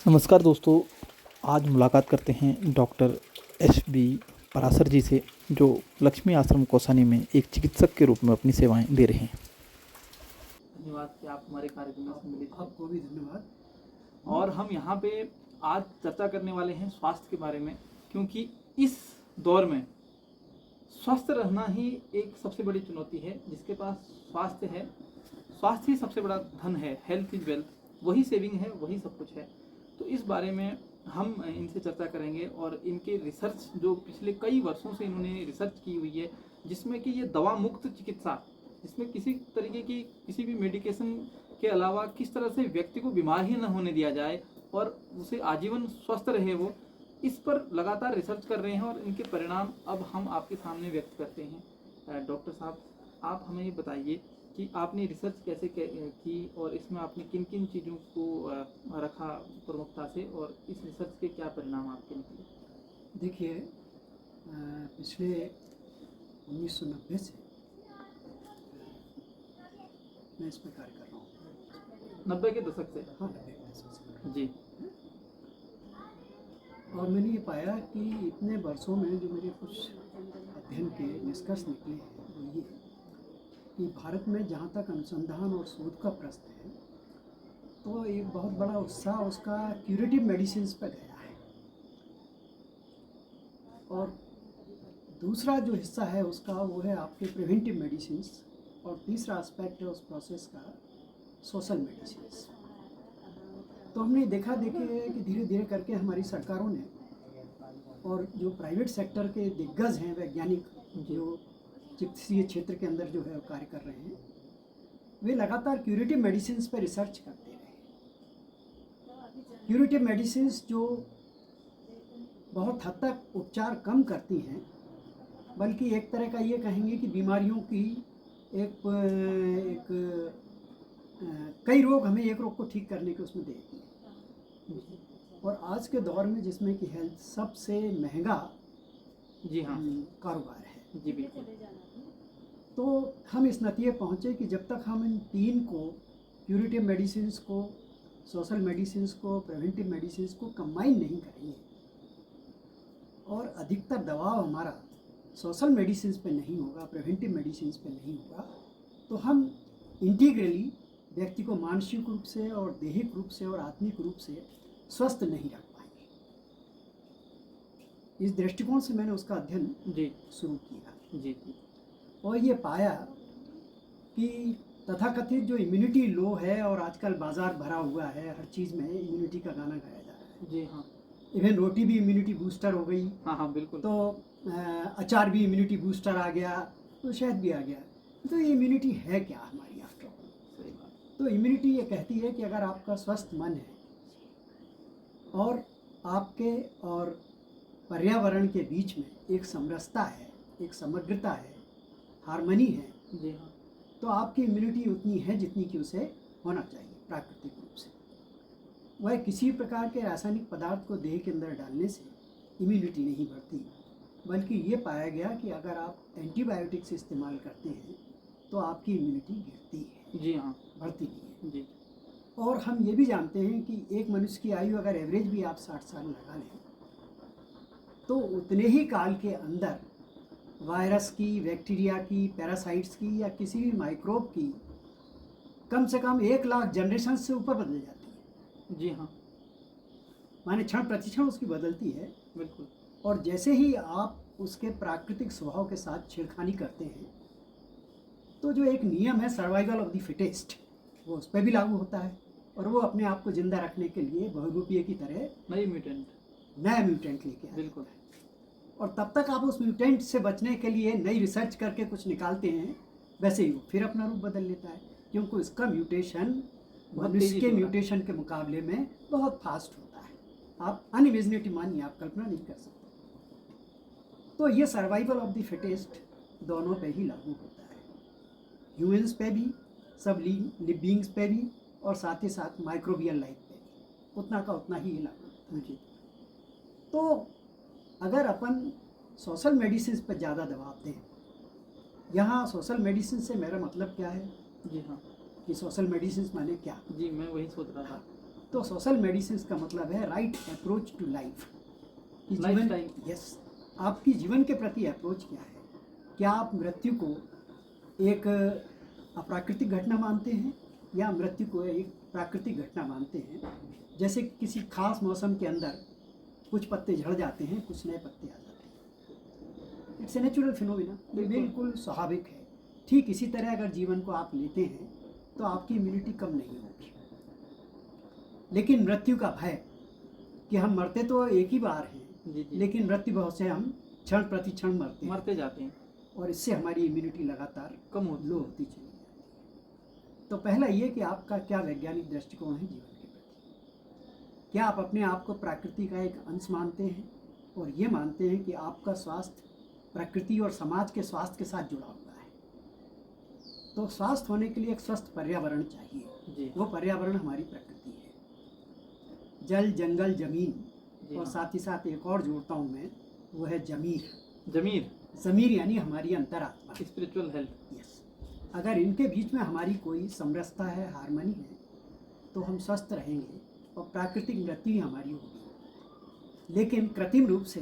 नमस्कार दोस्तों। आज मुलाकात करते हैं डॉक्टर एस बी पराशर जी से, जो लक्ष्मी आश्रम कौसानी में एक चिकित्सक के रूप में अपनी सेवाएं दे रहे हैं। धन्यवाद कि आप हमारे कार्यक्रम में सम्मिलित हैं। आपको भी धन्यवाद। और हम यहाँ पे आज चर्चा करने वाले हैं स्वास्थ्य के बारे में, क्योंकि इस दौर में स्वस्थ रहना ही एक सबसे बड़ी चुनौती है। जिसके पास स्वास्थ्य है, स्वास्थ्य ही सबसे बड़ा धन है। हेल्थ इज वेल्थ, वही सेविंग है, वही सब कुछ है। तो इस बारे में हम इनसे चर्चा करेंगे और इनके रिसर्च जो पिछले कई वर्षों से इन्होंने रिसर्च की हुई है, जिसमें कि ये दवा मुक्त चिकित्सा, जिसमें किसी तरीके की किसी भी मेडिकेशन के अलावा किस तरह से व्यक्ति को बीमार ही न होने दिया जाए और उसे आजीवन स्वस्थ रहे, वो इस पर लगातार रिसर्च कर रहे हैं और इनके परिणाम अब हम आपके सामने व्यक्त करते हैं। डॉक्टर साहब, आप हमें ये बताइए कि आपने रिसर्च कैसे की और इसमें आपने किन किन चीज़ों को रखा प्रमुखता से, और इस रिसर्च के क्या परिणाम आपके निकले? देखिए, पिछले 1990 से मैं इस पर कार्य कर रहा हूँ। 90 के दशक से? हाँ, 90 के दशक से जी। और मैंने ये पाया कि इतने वर्षों में जो मेरे कुछ अध्ययन के निष्कर्ष निकले हैं वो ये कि भारत में जहाँ तक अनुसंधान और शोध का प्रश्न है, तो एक बहुत बड़ा उत्साह उसका क्यूरेटिव मेडिसिन पर गया है, और दूसरा जो हिस्सा है उसका वो है आपके प्रिवेंटिव मेडिसिन, और तीसरा एस्पेक्ट है उस प्रोसेस का सोशल मेडिसिन। तो हमने देखा कि धीरे धीरे करके हमारी सरकारों ने और जो प्राइवेट सेक्टर के दिग्गज हैं वैज्ञानिक जो चिकित्सीय क्षेत्र के अंदर जो है कार्य कर रहे हैं, वे लगातार क्यूरेटिव मेडिसिन पर रिसर्च करते रहे। क्यूरेटिव मेडिसिन जो बहुत हद तक उपचार कम करती हैं, बल्कि एक तरह का ये कहेंगे कि बीमारियों की कई रोग हमें एक रोग को ठीक करने के उसमें देती है। और आज के दौर में जिसमें कि हेल्थ सबसे महंगा जी हाँ कारोबार है, जी बिल्कुल, तो हम इस नतीजे पहुँचे कि जब तक हम इन तीन को, क्यूरेटिव मेडिसिन को, सोशल मेडिसिन को, प्रिवेंटिव मेडिसिन को कंबाइन नहीं करेंगे और अधिकतर दबाव हमारा सोशल मेडिसिन पे नहीं होगा, प्रिवेंटिव मेडिसिन पे नहीं होगा, तो हम इंटीग्रली व्यक्ति को मानसिक रूप से और दैहिक रूप से और आत्मिक रूप से स्वस्थ नहीं रख पाएंगे। इस दृष्टिकोण से मैंने उसका अध्ययन जी शुरू किया जी और ये पाया कि तथाकथित जो इम्यूनिटी लो है, और आजकल बाजार भरा हुआ है, हर चीज़ में इम्यूनिटी का गाना गाया जा रहा है। जी हाँ, इवन रोटी भी इम्यूनिटी बूस्टर हो गई। हाँ हाँ बिल्कुल। तो अचार भी इम्यूनिटी बूस्टर आ गया, तो शहद भी आ गया। तो ये इम्यूनिटी है क्या हमारी आफ्टर ऑल? सही बात। तो इम्यूनिटी ये कहती है कि अगर आपका स्वस्थ मन है और आपके और पर्यावरण के बीच में एक समरसता है, एक समग्रता है, हार्मनी है, जी हाँ, तो आपकी इम्यूनिटी उतनी है जितनी कि उसे होना चाहिए प्राकृतिक रूप से। वह किसी प्रकार के रासायनिक पदार्थ को देह के अंदर डालने से इम्यूनिटी नहीं बढ़ती, बल्कि ये पाया गया कि अगर आप एंटीबायोटिक्स इस्तेमाल करते हैं तो आपकी इम्यूनिटी गिरती है, जी हाँ, बढ़ती नहीं है। जी और हम ये भी जानते हैं कि एक मनुष्य की आयु अगर एवरेज भी आप 60 साल लगा लें, तो उतने ही काल के अंदर वायरस की, बैक्टीरिया की, पैरासाइट्स की या किसी भी माइक्रोब की कम से कम 1 लाख जनरेशन से ऊपर बदल जाती है। जी हाँ, माने क्षण प्रतिक्षण उसकी बदलती है। बिल्कुल। और जैसे ही आप उसके प्राकृतिक स्वभाव के साथ छेड़खानी करते हैं, तो जो एक नियम है सर्वाइवल ऑफ द फिटेस्ट, वो उस पर भी लागू होता है, और वो अपने आप को जिंदा रखने के लिए बहुरूपीय की तरह नई म्यूटेंट, नया म्यूटेंट लेके आता है। बिल्कुल। और तब तक आप उस म्यूटेंट से बचने के लिए नई रिसर्च करके कुछ निकालते हैं, वैसे ही वो फिर अपना रूप बदल लेता है, क्योंकि इसका म्यूटेशन मनुष्य के म्यूटेशन के मुकाबले में बहुत फास्ट होता है। आप अनइमेजिनेटिव मानिए, आप कल्पना नहीं कर सकते। तो ये सर्वाइवल ऑफ द फिटेस्ट दोनों पे ही लागू होता है, ह्यूमंस पे भी, सब लिव बींग्स पे भी, और साथ ही साथ माइक्रोबियल लाइफ पे भी उतना का उतना ही लागू होता है। जी, तो अगर अपन सोशल मेडिसिन पर ज़्यादा दबाव दें, यहाँ सोशल मेडिसिन से मेरा मतलब क्या है जी हाँ, कि सोशल मेडिसिन माने क्या? जी मैं वही सोच रहा था। तो सोशल मेडिसिन का मतलब है right approach to life. Lifestyle। Yes, आपकी जीवन के प्रति अप्रोच क्या है? क्या आप मृत्यु को एक अप्राकृतिक घटना मानते हैं या मृत्यु को एक प्राकृतिक घटना मानते हैं? जैसे किसी खास मौसम के अंदर कुछ पत्ते झड़ जाते हैं, कुछ नए पत्ते आ जाते हैं। इट्स ए नेचुरल फिनोमिना, बिल्कुल स्वाभाविक है। ठीक इसी तरह अगर जीवन को आप लेते हैं तो आपकी इम्यूनिटी कम नहीं होगी। लेकिन मृत्यु का भय कि हम मरते तो एक ही बार हैं, जी जी, लेकिन मृत्यु बहुत से हम क्षण प्रति क्षण मरते जाते हैं, और इससे हमारी इम्यूनिटी लगातार कम होती लो होती चली जाती है। तो पहला ये कि आपका क्या वैज्ञानिक दृष्टिकोण है जीवन के प्रति। क्या आप अपने आप को प्रकृति का एक अंश मानते हैं और ये मानते हैं कि आपका स्वास्थ्य प्रकृति और समाज के स्वास्थ्य के साथ जुड़ा हुआ है? तो स्वास्थ्य होने के लिए एक स्वस्थ पर्यावरण चाहिए। जी वो पर्यावरण हमारी प्रकृति है, जल, जंगल, जमीन, जी और हाँ। साथ ही साथ एक और जोड़ता हूँ मैं, वो है जमीर। जमीर, जमीर यानी हमारी अंतरात्मा। Spiritual health. यस, अगर इनके बीच में हमारी कोई समरसता है, हार्मनी है, तो हम स्वस्थ रहेंगे और प्राकृतिक मृत्यु ही हमारी होगी। लेकिन कृत्रिम रूप से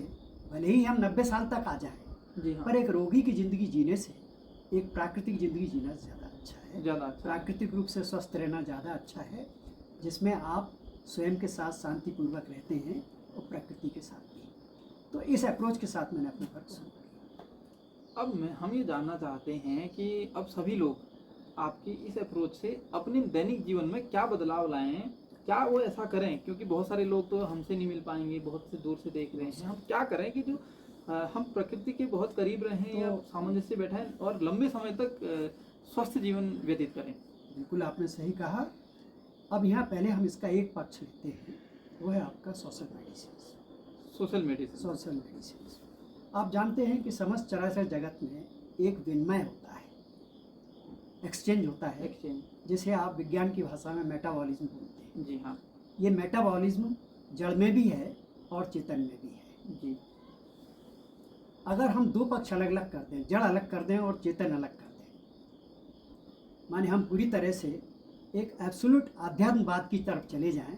भले ही हम 90 साल तक आ जाएं, जी हाँ, पर एक रोगी की ज़िंदगी जीने से एक प्राकृतिक ज़िंदगी जीना ज़्यादा अच्छा है। ज़्यादा अच्छा। प्राकृतिक रूप से स्वस्थ रहना ज़्यादा अच्छा है, जिसमें आप स्वयं के साथ शांतिपूर्वक रहते हैं और प्रकृति के साथ भी। तो इस अप्रोच के साथ मैंने अपना वर्क शुरू किया। अब हम ये जानना चाहते हैं कि अब सभी लोग आपकी इस अप्रोच से अपने दैनिक जीवन में क्या बदलाव लाएं, क्या वो ऐसा करें, क्योंकि बहुत सारे लोग तो हमसे नहीं मिल पाएंगे, बहुत से दूर से देख रहे हैं। हम क्या करें कि जो हम प्रकृति के बहुत करीब रहें या सामंजस्य बैठाएं और लंबे समय तक स्वस्थ जीवन व्यतीत करें? बिल्कुल आपने सही कहा। अब यहाँ पहले हम इसका एक पक्ष लेते हैं, वो है आपका social medicine. Social medicine. Social medicine, आप जानते हैं कि समस्त चराचर जगत में एक विनिमय होता है, एक्सचेंज होता है, एक्सचेंज। जिसे आप विज्ञान की भाषा में मेटाबॉलिज्म बोलते हैं। जी हाँ। ये मेटाबॉलिज्म जड़ में भी है और चेतन में भी है। जी। अगर हम दो पक्ष अलग अलग कर दें, जड़ अलग कर दें और चेतन अलग कर दें, माने हम पूरी तरह से एक एब्सोल्यूट आध्यात्मवाद की तरफ चले जाएं,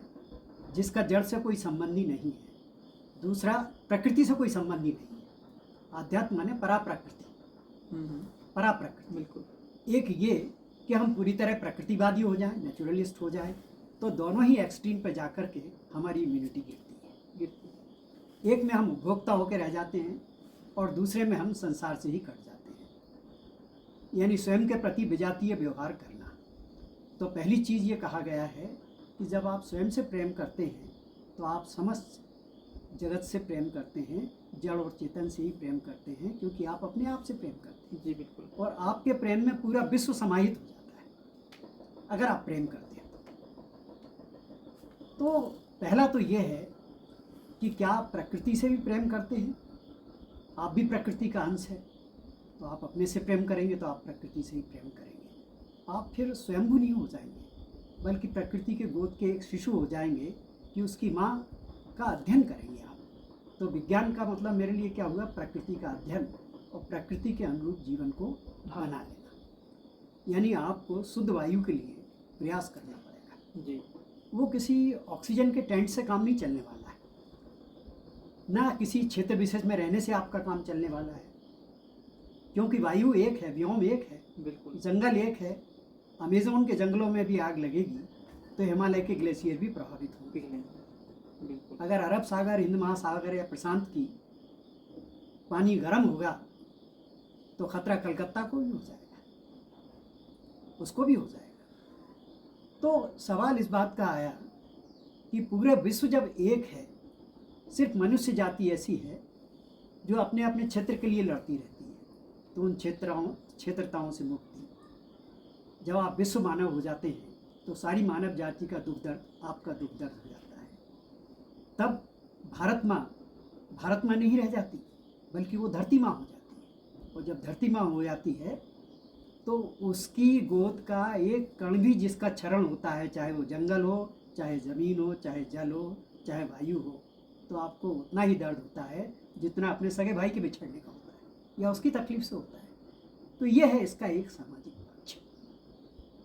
जिसका जड़ से कोई संबंध ही नहीं है, दूसरा प्रकृति से कोई संबंध ही नहीं है। आध्यात्म माने पराप्रकृति, पराप्रकृति। बिल्कुल। एक ये कि हम पूरी तरह प्रकृतिवादी हो जाएं, नेचुरलिस्ट हो जाएं, तो दोनों ही एक्सट्रीम पर जाकर के हमारी इम्यूनिटी गिरती है। एक में हम उपभोक्ता होकर रह जाते हैं और दूसरे में हम संसार से ही कट जाते हैं, यानी स्वयं के प्रति विजातीय व्यवहार करना। तो पहली चीज़ ये कहा गया है कि जब आप स्वयं से प्रेम करते हैं तो आप समस्त जगत से प्रेम करते हैं, जड़ और चेतन से ही प्रेम करते हैं, क्योंकि आप अपने आप से प्रेम करते हैं। जी बिल्कुल। और आपके प्रेम में पूरा विश्व समाहित हो जाता है अगर आप प्रेम करते हैं तो पहला तो ये है कि क्या आप प्रकृति से भी प्रेम करते हैं? आप भी प्रकृति का अंश है, तो आप अपने से प्रेम करेंगे तो आप प्रकृति से ही प्रेम करेंगे। आप फिर स्वयंभू नहीं हो जाएंगे, बल्कि प्रकृति के गोद के एक शिशु हो जाएंगे कि उसकी माँ का अध्ययन करेंगे आप। तो विज्ञान का मतलब मेरे लिए क्या हुआ? प्रकृति का अध्ययन और प्रकृति के अनुरूप जीवन को बना लेना। यानी आपको शुद्ध वायु के लिए प्रयास करना पड़ेगा। जी। वो किसी ऑक्सीजन के टेंट से काम नहीं चलने वाला है, ना किसी क्षेत्र विशेष में रहने से आपका काम चलने वाला है, क्योंकि वायु एक है, व्योम एक है, बिल्कुल। जंगल एक है। अमेज़न के जंगलों में भी आग लगेगी तो हिमालय के ग्लेशियर भी प्रभावित होंगे। बिल्कुल। अगर अरब सागर, हिंद महासागर या प्रशांत की पानी गर्म होगा तो खतरा कलकत्ता को भी हो जाएगा, उसको भी हो जाएगा। तो सवाल इस बात का आया कि पूरे विश्व जब एक है, सिर्फ मनुष्य जाति ऐसी है जो अपने अपने क्षेत्र के लिए लड़ती रहती है, तो उन क्षेत्रताओं से मुक्ति। जब आप विश्व मानव हो जाते हैं तो सारी मानव जाति का दुख दर्द आपका दुख दर्द हो जाता है। तब भारत माँ नहीं रह जाती, बल्कि वो धरती माँ हो जाती है। और जब धरती माँ हो जाती है तो उसकी गोद का एक कण भी जिसका क्षरण होता है, चाहे वो जंगल हो, चाहे ज़मीन हो, चाहे जल हो, चाहे वायु हो, तो आपको उतना ही दर्द होता है जितना अपने सगे भाई के बिछड़ने का होता है या उसकी तकलीफ से होता है। तो ये है इसका एक सामाजिक पक्ष,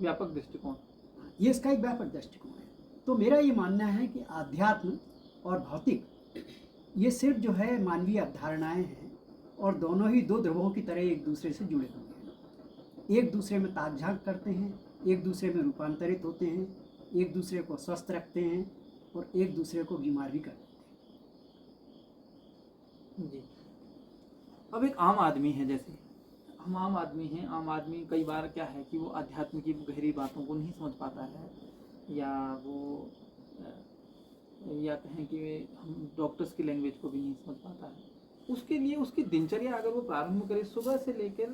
व्यापक दृष्टिकोण। ये इसका एक व्यापक दृष्टिकोण है। तो मेरा ये मानना है कि आध्यात्म और भौतिक ये सिर्फ जो है मानवीय अवधारणाएं हैं और दोनों ही दो ध्रुवों की तरह एक दूसरे से जुड़े हुए हैं, एक दूसरे में ताक झांक करते हैं, एक दूसरे में रूपांतरित होते हैं, एक दूसरे को स्वस्थ रखते हैं और एक दूसरे को बीमार भी कर देते हैं। जी। अब एक आम आदमी है, जैसे हम आम आदमी हैं, आम आदमी कई बार क्या है कि वो अध्यात्म की गहरी बातों को नहीं समझ पाता है, या वो या कहें कि हम डॉक्टर्स की लैंग्वेज को भी नहीं समझ पाता है। उसके लिए उसकी दिनचर्या अगर वो प्रारंभ करे सुबह से लेकर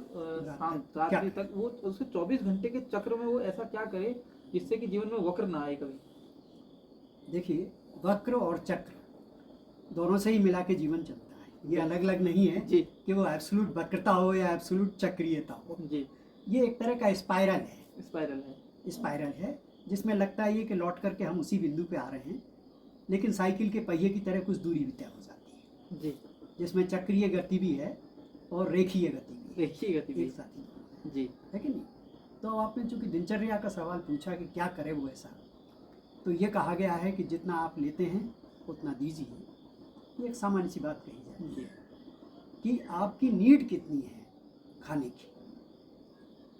शाम रात क्या? तक, वो उसके 24 घंटे के चक्र में वो ऐसा क्या करे जिससे कि जीवन में वक्र ना आए कभी। देखिए, वक्र और चक्र दोनों से ही मिला के जीवन चलता है, ये अलग अलग नहीं है जी कि वो एब्सोल्यूट वक्रता हो या एब्सोल्यूट चक्रीयता हो। जी। ये एक तरह का स्पाइरल है, स्पाइरल है। जिसमें लगता है ये कि लौट करके हम उसी बिंदु पे आ रहे हैं, लेकिन साइकिल के पहिए की तरह कुछ दूरी भी तय हो जाती है, जी। जिसमें चक्रीय गति भी है और रेखीय गति भी है, रेखीय गति भी एक साथ ही दोनों जी। है कि नहीं। तो आपने चूंकि दिनचर्या का सवाल पूछा कि क्या करे वो ऐसा, तो ये कहा गया है कि जितना आप लेते हैं उतना दीजिए। ये एक सामान्य सी बात कही जाती जी है कि आपकी नीड कितनी है खाने की।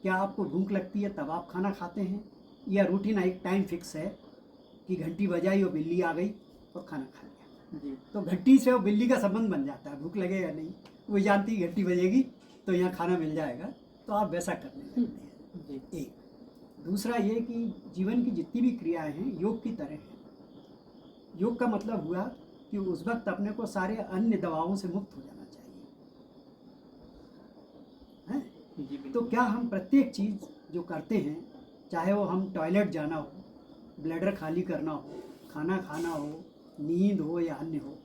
क्या आपको भूख लगती है तब आप खाना खाते हैं, या रूटीन एक टाइम फिक्स है कि घंटी बजाई और बिल्ली आ गई और खाना खा लिया। जी। तो घंटी से और बिल्ली का संबंध बन जाता है, भूख लगे या नहीं, वो जानती है घंटी बजेगी तो यहाँ खाना मिल जाएगा, तो आप वैसा करने लगते हैं। जी। एक दूसरा ये कि जीवन की जितनी भी क्रियाएं हैं योग की तरह हैं। योग का मतलब हुआ कि उस वक्त अपने को सारे अन्य दवाओं से मुक्त हो जाना चाहिए, हैं? जी तो क्या हम प्रत्येक चीज़ जो करते हैं, चाहे वो हम टॉयलेट जाना हो, ब्लैडर खाली करना हो, खाना खाना हो, नींद हो या अन्य हो,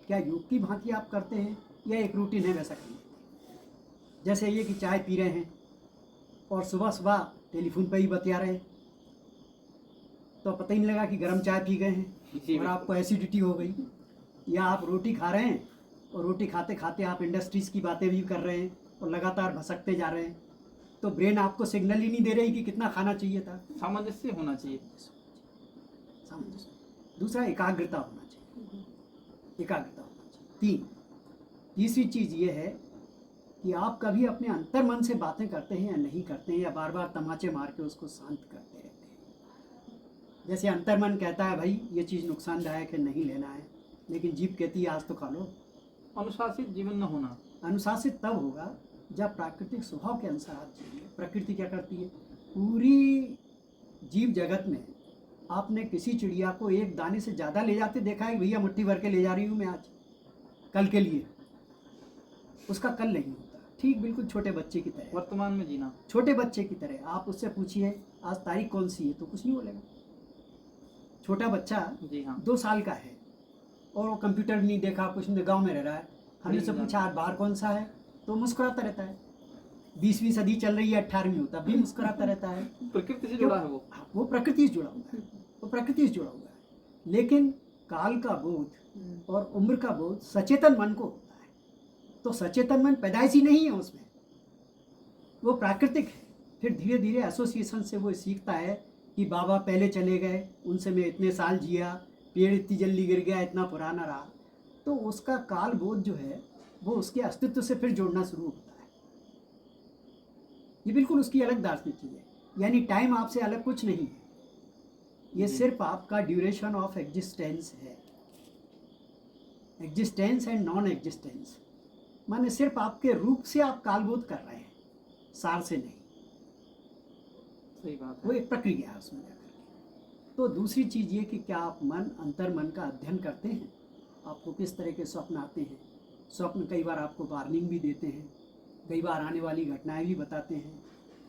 क्या योग की भांति आप करते हैं या एक रूटीन है वैसा करते हैं? जैसे ये कि चाय पी रहे हैं और सुबह सुबह टेलीफोन पर ही बतिया रहे हैं, तो पता ही नहीं लगा कि गर्म चाय पी गए हैं और आपको एसिडिटी हो गई। या आप रोटी खा रहे हैं और रोटी खाते खाते आप इंडस्ट्रीज़ की बातें भी कर रहे हैं और लगातार भसकते जा रहे हैं, तो ब्रेन आपको सिग्नल ही नहीं दे रही कि कितना खाना चाहिए था। सामंजस्य होना चाहिए। सामंजस्य। दूसरा एकाग्रता होना चाहिए, एकाग्रता होना चाहिए। तीसरी चीज़ ये है कि आप कभी अपने अंतर्मन से बातें करते हैं या नहीं करते हैं, या बार बार तमाचे मार के उसको शांत करते रहते हैं। जैसे अंतर्मन कहता है भाई ये चीज़ नुकसानदायक है, नहीं लेना है, लेकिन जीभ कहती है आज तो खा लो। अनुशासित जीवन न होना। अनुशासित तब होगा जब प्राकृतिक स्वभाव के अनुसार आप जिएंगे। प्रकृति क्या करती है, पूरी जीव जगत में आपने किसी चिड़िया को एक दाने से ज़्यादा ले जाते देखा है? भैया मुट्ठी भर के ले जा रही हूँ मैं आज, कल के लिए। उसका कल नहीं होता। ठीक बिल्कुल छोटे बच्चे की तरह, वर्तमान में जीना। छोटे बच्चे की तरह आप उससे पूछिए आज तारीख कौन सी है, तो कुछ नहीं बोलेगा। छोटा बच्चा जी हाँ। 2 साल का है और वो कंप्यूटर नहीं देखा, कुछ नहीं, गाँव में रह रहा है, हमने उससे पूछा आज बाहर कौन सा है, तो मुस्कुराता रहता है। 20वीं सदी चल रही है, 18वीं हो, तब भी मुस्कुराता रहता है। प्रकृति से जुड़ा है वो प्रकृति से जुड़ा हुआ है, वो प्रकृति से जुड़ा हुआ है। लेकिन काल का बोध और उम्र का बोध सचेतन मन को होता है, तो सचेतन मन पैदाइशी नहीं है उसमें, वो प्राकृतिक है। फिर धीरे धीरे एसोसिएशन से वो सीखता है कि बाबा पहले चले गए, उनसे मैं इतने साल जिया, पेड़ इतनी जल्दी गिर गया, इतना पुराना रहा, तो उसका काल बोध जो है वो उसके अस्तित्व से फिर जोड़ना शुरू होता है। ये बिल्कुल उसकी अलग दार्शनिक चीज़ है, यानी टाइम आपसे अलग कुछ नहीं है, ये सिर्फ आपका ड्यूरेशन ऑफ एग्जिस्टेंस है। एग्जिस्टेंस एंड नॉन एग्जिस्टेंस माने सिर्फ आपके रूप से आप कालबोध कर रहे हैं, सार से नहीं। सही बात वो है। एक प्रक्रिया है उसमें जाकर के। तो दूसरी चीज़ ये कि क्या आप मन अंतर मन का अध्ययन करते हैं, आपको किस तरह के स्वप्न आते हैं। स्वप्न कई बार आपको वार्निंग भी देते हैं, कई बार आने वाली घटनाएं भी बताते हैं।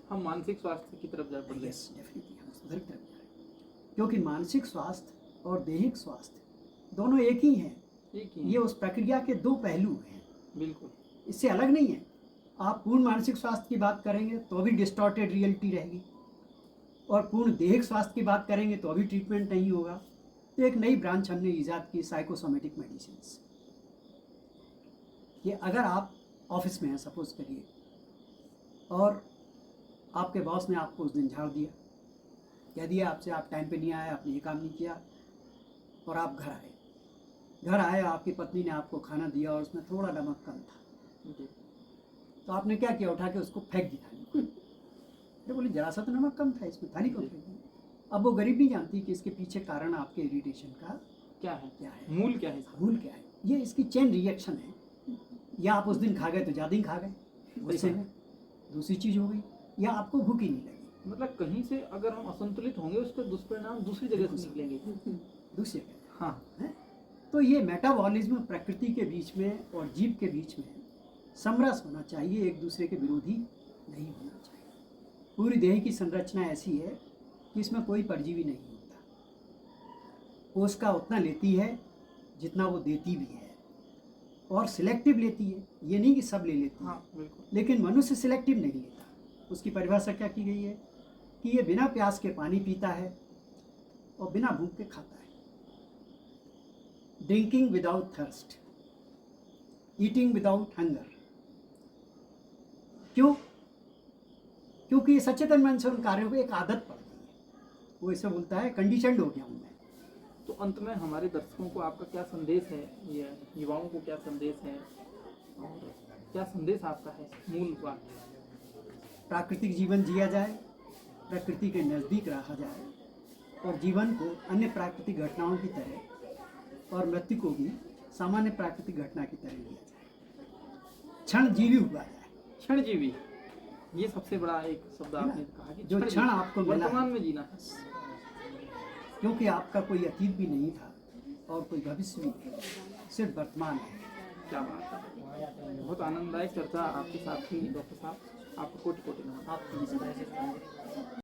हम मानसिक स्वास्थ्य की तरफ जा पड़ रहे यस डेफिनेटली हम उधर की तरफ जा रहे हैं, क्योंकि मानसिक स्वास्थ्य और दैहिक स्वास्थ्य दोनों एक ही हैं। एक ही ये उस प्रक्रिया के 2 पहलू हैं, बिल्कुल। इससे अलग नहीं है। आप पूर्ण मानसिक स्वास्थ्य की बात करेंगे तो भी डिस्टॉर्टेड रियलिटी रहेगी, और पूर्ण दैहिक स्वास्थ्य की बात करेंगे तो अभी ट्रीटमेंट नहीं होगा। तो एक नई ब्रांच हमने ईजाद की, साइकोसोमेटिक मेडिसिन, कि अगर आप ऑफिस में हैं सपोज करिए, और आपके बॉस ने आपको उस दिन झाड़ दिया, कह दिया आपसे, आप टाइम पे नहीं आए, आपने ये काम नहीं किया, और आप घर आए, आपकी पत्नी ने आपको खाना दिया और उसमें थोड़ा नमक कम था, जी। तो आपने क्या किया, उठा के उसको फेंक दिया थाली को। अरे बोले जरा सा तो नमक कम था इसमें, थाली को फेंक दी। अब वो गरीब नहीं जानती कि इसके पीछे कारण आपके इरिटेशन का क्या है, क्या है, मूल क्या है इसका? भूल क्या है। ये इसकी चेन रिएक्शन है। या आप उस दिन खा गए तो ज़्यादा ही खा गए, गुस्से में दूसरी चीज़ हो गई, या आपको भूख ही नहीं लगी, मतलब कहीं से अगर हम असंतुलित होंगे उसके दुष्परिणाम दूसरी जगह से निकलेंगे। दूसरी जगह हाँ, है। तो ये मेटाबॉलिज्म प्रकृति के बीच में और जीव के बीच में समरस होना चाहिए, एक दूसरे के विरोधी नहीं होना चाहिए। पूरी देह की संरचना ऐसी है कि इसमें कोई परजीवी नहीं होता। कोशिका उतना लेती है जितना वो देती भी है, और सिलेक्टिव लेती है, ये नहीं कि सब ले लेती है। हाँ बिल्कुल। लेकिन मनुष्य सिलेक्टिव नहीं लेता। उसकी परिभाषा क्या की गई है कि ये बिना प्यास के पानी पीता है और बिना भूख के खाता है। Drinking without thirst, eating without hunger. क्यों? क्योंकि ये सचेतन मन से उन कार्यों को एक आदत पड़ गई है। वो इसे बोलता है कंडीशनड हो गया हूँ मैं। तो अंत में हमारे दर्शकों को आपका क्या संदेश है, ये युवाओं को क्या संदेश है, और क्या संदेश आपका है मूल बात? प्राकृतिक जीवन जिया जाए, प्रकृति के नज़दीक रहा जाए, और जीवन को अन्य प्राकृतिक घटनाओं की तरह और मृत्यु को भी सामान्य प्राकृतिक घटना की तरह लिया जाए। क्षणजीवी हुआ जाए। क्षणजीवी, ये सबसे बड़ा एक शब्द आपने कहा कि जो क्षण आपको मिला है, वर्तमान में जीना है। क्योंकि आपका कोई अतीत भी नहीं था और कोई भविष्य भी नहीं, सिर्फ वर्तमान है। क्या बात है, बहुत आनंददायक चर्चा आपके साथ हुई डॉक्टर साहब, आपको कोटि कोटि नमस्कार।